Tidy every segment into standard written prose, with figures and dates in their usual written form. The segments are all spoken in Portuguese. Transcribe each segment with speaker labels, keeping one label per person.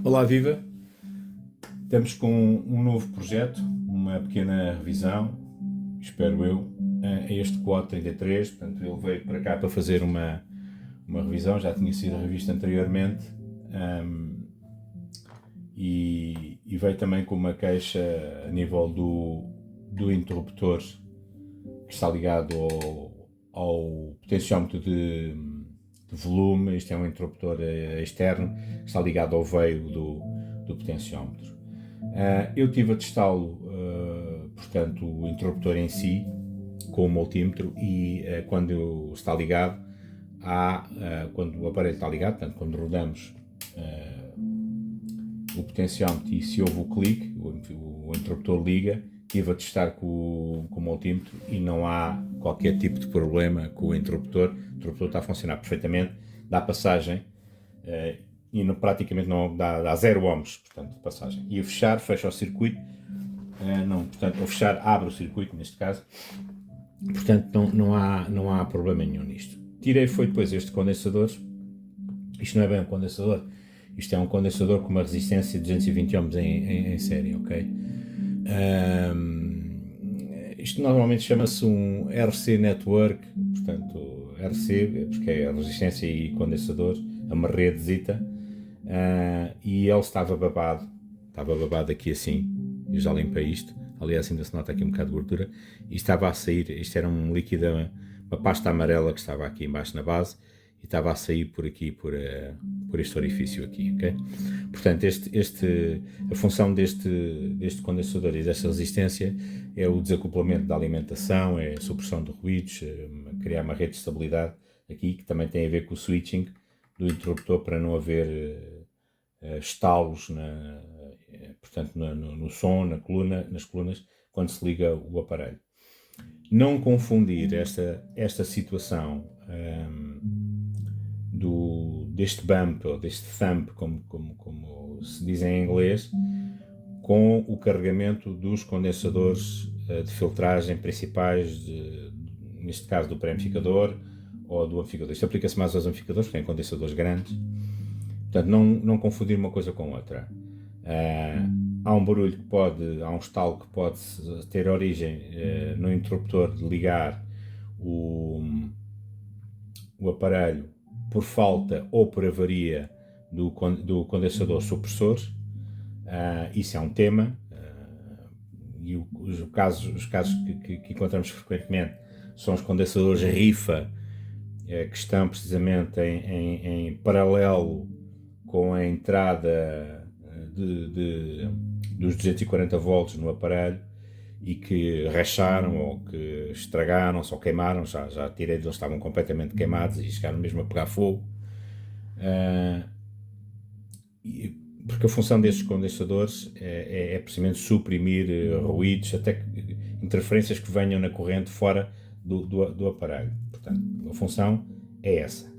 Speaker 1: Olá, viva! Estamos com um novo projeto, uma pequena revisão, espero eu, a este quad 33. Portanto, ele veio para cá para fazer uma revisão, já tinha sido revista anteriormente, e veio também com uma queixa a nível do interruptor que está ligado ao potenciómetro de volume. Isto é um interruptor externo que está ligado ao veio do potenciómetro. Eu estive a testá-lo, portanto, o interruptor em si, com o multímetro, e quando está ligado, quando o aparelho está ligado, portanto, quando rodamos o potenciómetro e se houve o clique, o interruptor liga. Estive a testar com o multímetro e não há qualquer tipo de problema com o interruptor. O interruptor está a funcionar perfeitamente, dá passagem e praticamente não dá 0 ohms, portanto, de passagem. E o fechar, fecha o circuito, portanto, o fechar abre o circuito, neste caso, portanto, não há problema nenhum nisto. Tirei foi depois este condensador. Isto não é bem um condensador, isto é um condensador com uma resistência de 220 ohms em série, ok? Isto normalmente chama-se um RC Network, portanto, RC, porque é a resistência e condensador, é uma redezita, e ele estava babado aqui assim. Eu já limpei isto, aliás ainda se nota aqui um bocado de gordura, e estava a sair. Isto era um líquido, uma pasta amarela que estava aqui embaixo na base, e estava a sair por aqui, por este orifício aqui, ok? Portanto, a função deste condensador e desta resistência é o desacoplamento da alimentação, é a supressão de ruídos, criar uma rede de estabilidade aqui, que também tem a ver com o switching do interruptor para não haver estalos portanto, no som, nas colunas, quando se liga o aparelho. Não confundir esta situação deste bump ou deste thump, como se diz em inglês, com o carregamento dos condensadores de filtragem principais, neste caso do pré-amplificador ou do amplificador. Isto aplica-se mais aos amplificadores, porque têm condensadores grandes. Portanto, não confundir uma coisa com outra. Há um barulho há um estalo que pode ter origem no interruptor de ligar o aparelho por falta ou por avaria do condensador supressor. Isso é um tema, e os casos que encontramos frequentemente são os condensadores rifa, que estão precisamente em paralelo com a entrada dos 240 volts no aparelho, e que racharam ou que estragaram-se ou queimaram. Já tirei deles, estavam completamente queimados e chegaram mesmo a pegar fogo. Porque a função destes condensadores é precisamente suprimir ruídos, até interferências que venham na corrente fora do aparelho. Portanto, a função é essa.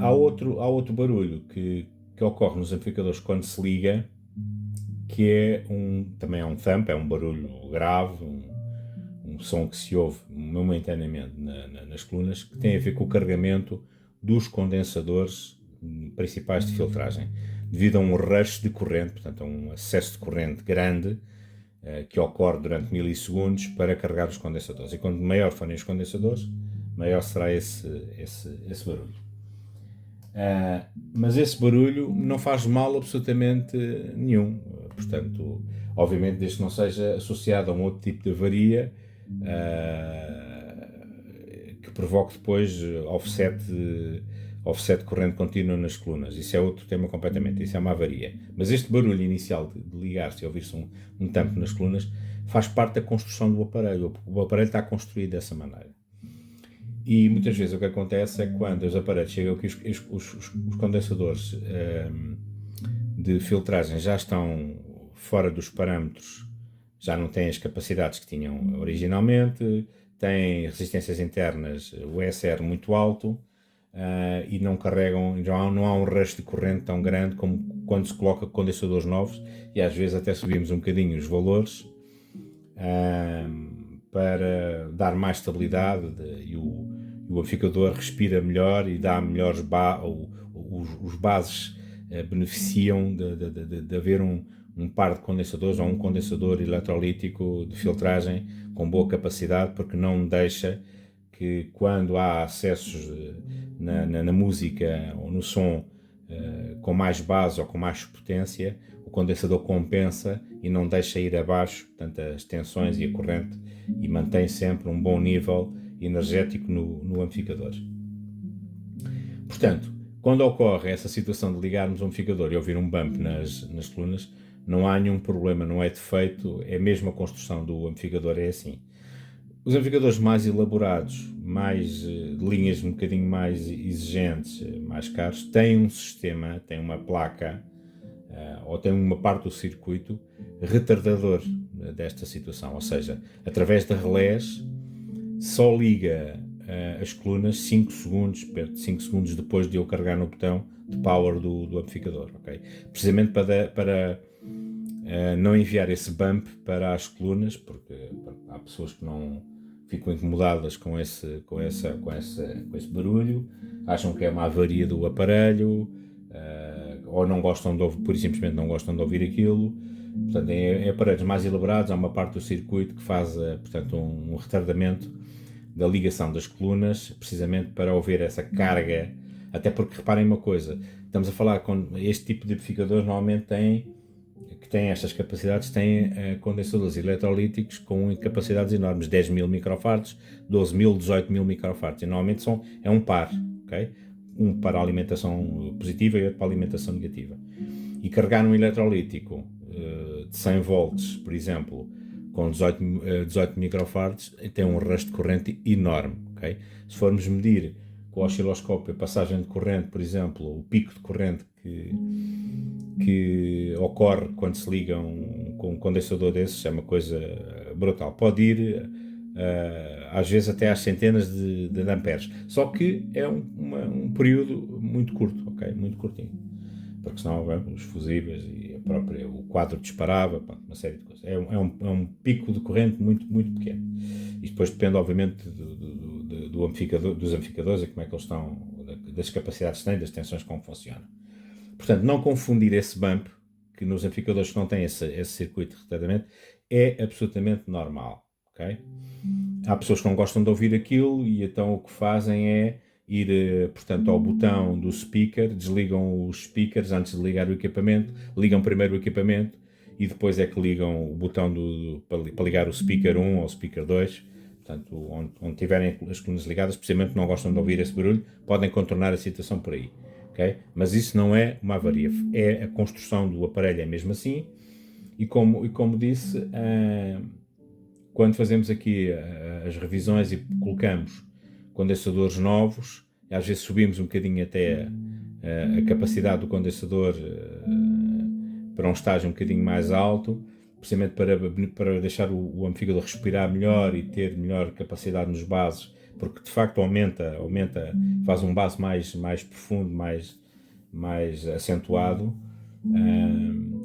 Speaker 1: Há outro barulho que ocorre nos amplificadores quando se liga, que também é um thump, é um barulho grave, um som que se ouve momentaneamente nas colunas, que tem a ver com o carregamento dos condensadores principais de filtragem, devido a um rush de corrente, portanto a um acesso de corrente grande que ocorre durante milissegundos para carregar os condensadores. E quanto maior forem os condensadores, maior será esse barulho. Mas esse barulho não faz mal absolutamente nenhum. Portanto, obviamente, desde que não seja associado a um outro tipo de avaria que provoque depois offset de corrente contínua nas colunas. Isso é outro tema completamente. Isso é uma avaria. Mas este barulho inicial de ligar-se e ouvir-se um tampo nas colunas faz parte da construção do aparelho. O aparelho está construído dessa maneira. E muitas vezes o que acontece é que quando os aparelhos chegam aqui, os condensadores de filtragem já estão fora dos parâmetros, já não têm as capacidades que tinham originalmente, têm resistências internas, o ESR muito alto, e não carregam, não há um rush de corrente tão grande como quando se coloca condensadores novos, e às vezes até subimos um bocadinho os valores para dar mais estabilidade, e o amplificador respira melhor e dá melhores os bases beneficiam de haver um par de condensadores ou um condensador eletrolítico de filtragem com boa capacidade, porque não deixa que, quando há acessos na música ou no som com mais base ou com mais potência, o condensador compensa e não deixa ir abaixo, portanto, as tensões e a corrente, e mantém sempre um bom nível energético no amplificador. Portanto, quando ocorre essa situação de ligarmos um amplificador e ouvir um bump nas colunas, não há nenhum problema, não é defeito, é mesmo a construção do amplificador, é assim. Os amplificadores mais elaborados, de linhas um bocadinho mais exigentes, mais caros, têm um sistema, têm uma placa, ou têm uma parte do circuito retardador desta situação, ou seja, através de relés, só liga as colunas 5 segundos, perto de 5 segundos depois de eu carregar no botão de power do amplificador, ok? Precisamente para não enviar esse bump para as colunas, porque há pessoas que não ficam incomodadas com esse barulho, acham que é uma avaria do aparelho, ou não gostam de ouvir, pura e simplesmente não gostam de ouvir aquilo. Portanto, em aparelhos mais elaborados há uma parte do circuito que faz, portanto, um retardamento da ligação das colunas, precisamente para ouvir essa carga. Até porque, reparem uma coisa, estamos a falar com este tipo de amplificadores, normalmente que têm estas capacidades, têm condensadores eletrolíticos com capacidades enormes, 10.000 microfarads, 12.000, 18.000 microfarads, e normalmente é um par, ok? Um para a alimentação positiva e outro para a alimentação negativa. E carregar um eletrolítico de 100 volts, por exemplo, com 18 microfarads, tem um rasto de corrente enorme, ok? Se formos medir com o osciloscópio a passagem de corrente, por exemplo, o pico de corrente que ocorre quando se liga com um condensador desses, é uma coisa brutal. Pode ir às vezes até às centenas de amperes, só que é um período muito curto, ok? Muito curtinho, porque senão os fusíveis e o quadro disparava, uma série de coisas. É um pico de corrente muito, muito pequeno. E depois depende, obviamente, do amplificador, dos amplificadores, e como é que eles estão, das capacidades que têm, das tensões, como funciona. Portanto, não confundir esse bump, que nos amplificadores que não têm esse circuito de retardamento, é absolutamente normal, ok? Há pessoas que não gostam de ouvir aquilo, e então o que fazem é ir, portanto, ao botão do speaker, desligam os speakers antes de ligar o equipamento, ligam primeiro o equipamento e depois é que ligam o botão para ligar o speaker 1 ou o speaker 2. Portanto, onde tiverem as colunas ligadas, precisamente não gostam de ouvir esse barulho, podem contornar a situação por aí. Okay? Mas isso não é uma avaria, é a construção do aparelho, é mesmo assim. E como disse, quando fazemos aqui as revisões e colocamos condensadores novos, às vezes subimos um bocadinho até a capacidade do condensador para um estágio um bocadinho mais alto, precisamente para deixar o amplificador respirar melhor e ter melhor capacidade nos bases, porque de facto aumenta, faz um base mais profundo, mais acentuado.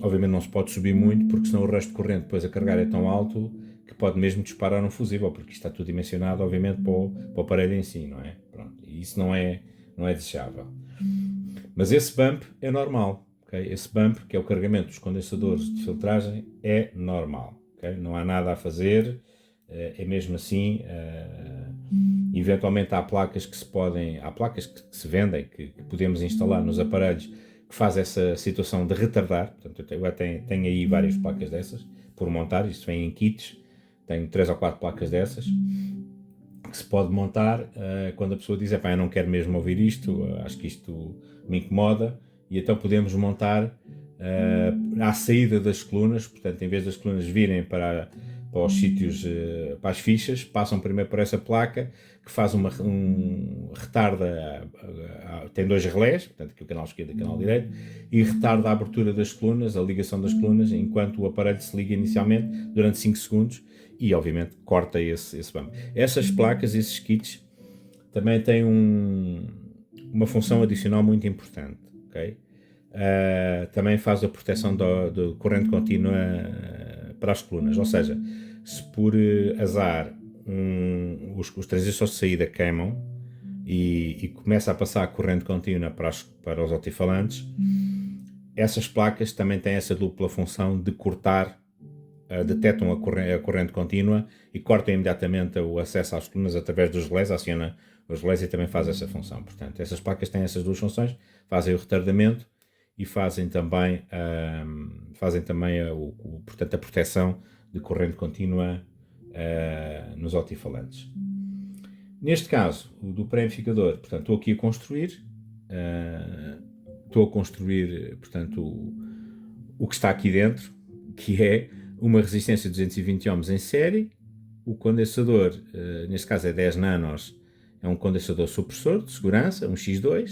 Speaker 1: Obviamente não se pode subir muito, porque senão o resto de corrente depois a carregar é tão alto que pode mesmo disparar um fusível, porque isto está tudo dimensionado, obviamente, para o aparelho em si, não é? Pronto. E isso não é desejável. Mas esse bump é normal, okay? Esse bump, que é o carregamento dos condensadores de filtragem, é normal, okay? Não há nada a fazer, é mesmo assim. Eventualmente há placas que se vendem, que podemos instalar nos aparelhos, que faz essa situação de retardar. Portanto, eu tenho aí várias placas dessas por montar, isto vem em kits, tenho 3 ou 4 placas dessas que se pode montar quando a pessoa diz, eu não quero mesmo ouvir isto, acho que isto me incomoda, e então podemos montar à saída das colunas, portanto, em vez das colunas virem para os sítios, para as fichas, passam primeiro por essa placa, que faz retarda, tem 2 relés, portanto aqui o canal esquerdo e o canal direito, e retarda a abertura das colunas, a ligação das colunas, enquanto o aparelho se liga inicialmente durante 5 segundos, e obviamente corta esse bump. Essas placas, esses kits, também têm uma função adicional muito importante, ok? Também faz a proteção da corrente contínua para as colunas, ou seja, se por azar os transistores de saída queimam e começa a passar a corrente contínua para os altifalantes, essas placas também têm essa dupla função de cortar, detectam a corrente contínua e cortam imediatamente o acesso às colunas através dos relés, aciona os relés e também faz essa função. Portanto, essas placas têm essas duas funções, fazem o retardamento e fazem também, portanto, a proteção de corrente contínua nos altifalantes. Neste caso, o do pré-amplificador, portanto, estou aqui a construir, portanto, o que está aqui dentro, que é uma resistência de 220 ohms em série. O condensador, neste caso é 10 nanos, é um condensador supressor de segurança, um X2.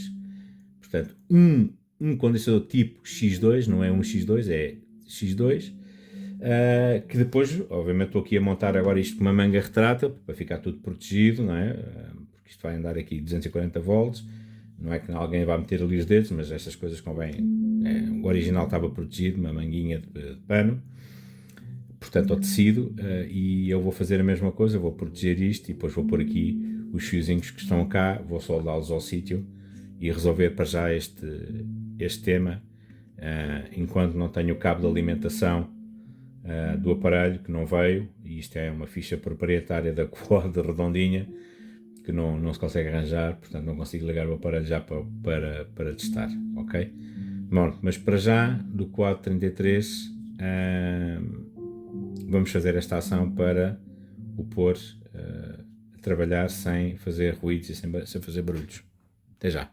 Speaker 1: Portanto, um condensador tipo X2, não é um X2, é X2. Que depois, obviamente, estou aqui a montar agora isto com uma manga retrátil para ficar tudo protegido, não é? Porque isto vai andar aqui 240 volts. Não é que alguém vá meter ali os dedos, mas estas coisas convém. O original estava protegido, uma manguinha de pano, portanto, ao tecido, e eu vou fazer a mesma coisa, vou proteger isto e depois vou pôr aqui os fiozinhos que estão cá, vou soldá-los ao sítio e resolver para já este tema, enquanto não tenho o cabo de alimentação do aparelho, que não veio, e isto é uma ficha proprietária da Quad redondinha, que não se consegue arranjar, portanto não consigo ligar o aparelho já para testar, ok? Bom, mas para já, do Quad 33, vamos fazer esta ação para o pôr a trabalhar sem fazer ruídos e sem fazer barulhos. Até já.